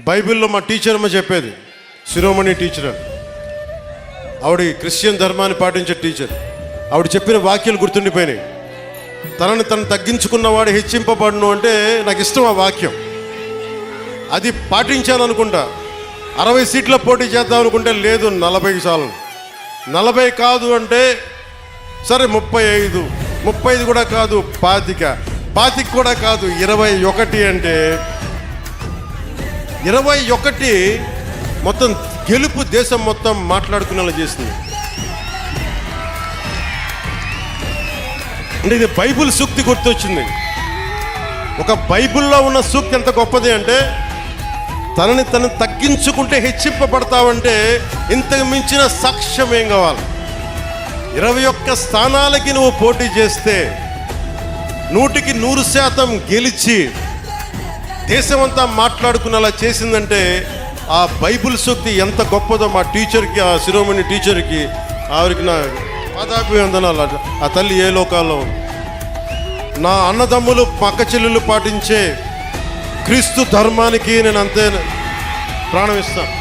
బైబిల్లో మా టీచర్ అమ్మ చెప్పేది, శిరోమణి టీచర్ అని. ఆవిడ క్రిస్టియన్ ధర్మాన్ని పాటించే టీచర్. ఆవిడ చెప్పిన వాక్యాలు గుర్తుండిపోయినాయి. తనను తను తగ్గించుకున్నవాడు హెచ్చింపబడును అంటే నాకు ఇష్టం ఆ వాక్యం. అది పాటించాను అనుకుంటా. 60 సీట్ల పోటీ చేద్దాం అనుకుంటే లేదు 40 చాలు. 40 కాదు అంటే సరే 35 కూడా కాదు 25 కూడా కాదు 21 అంటే 21 మొత్తం గెలుపు దేశం మొత్తం మాట్లాడుకునేలా చేసింది. అంటే ఇది బైబిల్ సూక్తి గుర్తొచ్చింది. ఒక బైబిల్లో ఉన్న సూక్తి ఎంత గొప్పది అంటే, తనని తను తగ్గించుకుంటే హెచ్చింపబడతావంటే ఇంతకు మించిన సాక్ష్యం ఏం కావాలి? 21 స్థానాలకి నువ్వు పోటీ చేస్తే 100కి 100% గెలిచి దేశమంతా మాట్లాడుకునేలా చేసిందంటే ఆ బైబిల్ సూక్తి ఎంత గొప్పదో మా టీచర్కి, ఆ శిరోమణి టీచర్కి, ఆవిరికి నా పాదాభివందనాలు. ఆ తల్లి ఏ లోకాల్లో. నా అన్నదమ్ములు పక్క చెల్లెళ్ళు పాటించే క్రీస్తు ధర్మానికి నేను అంతే ప్రాణం ఇస్తాను.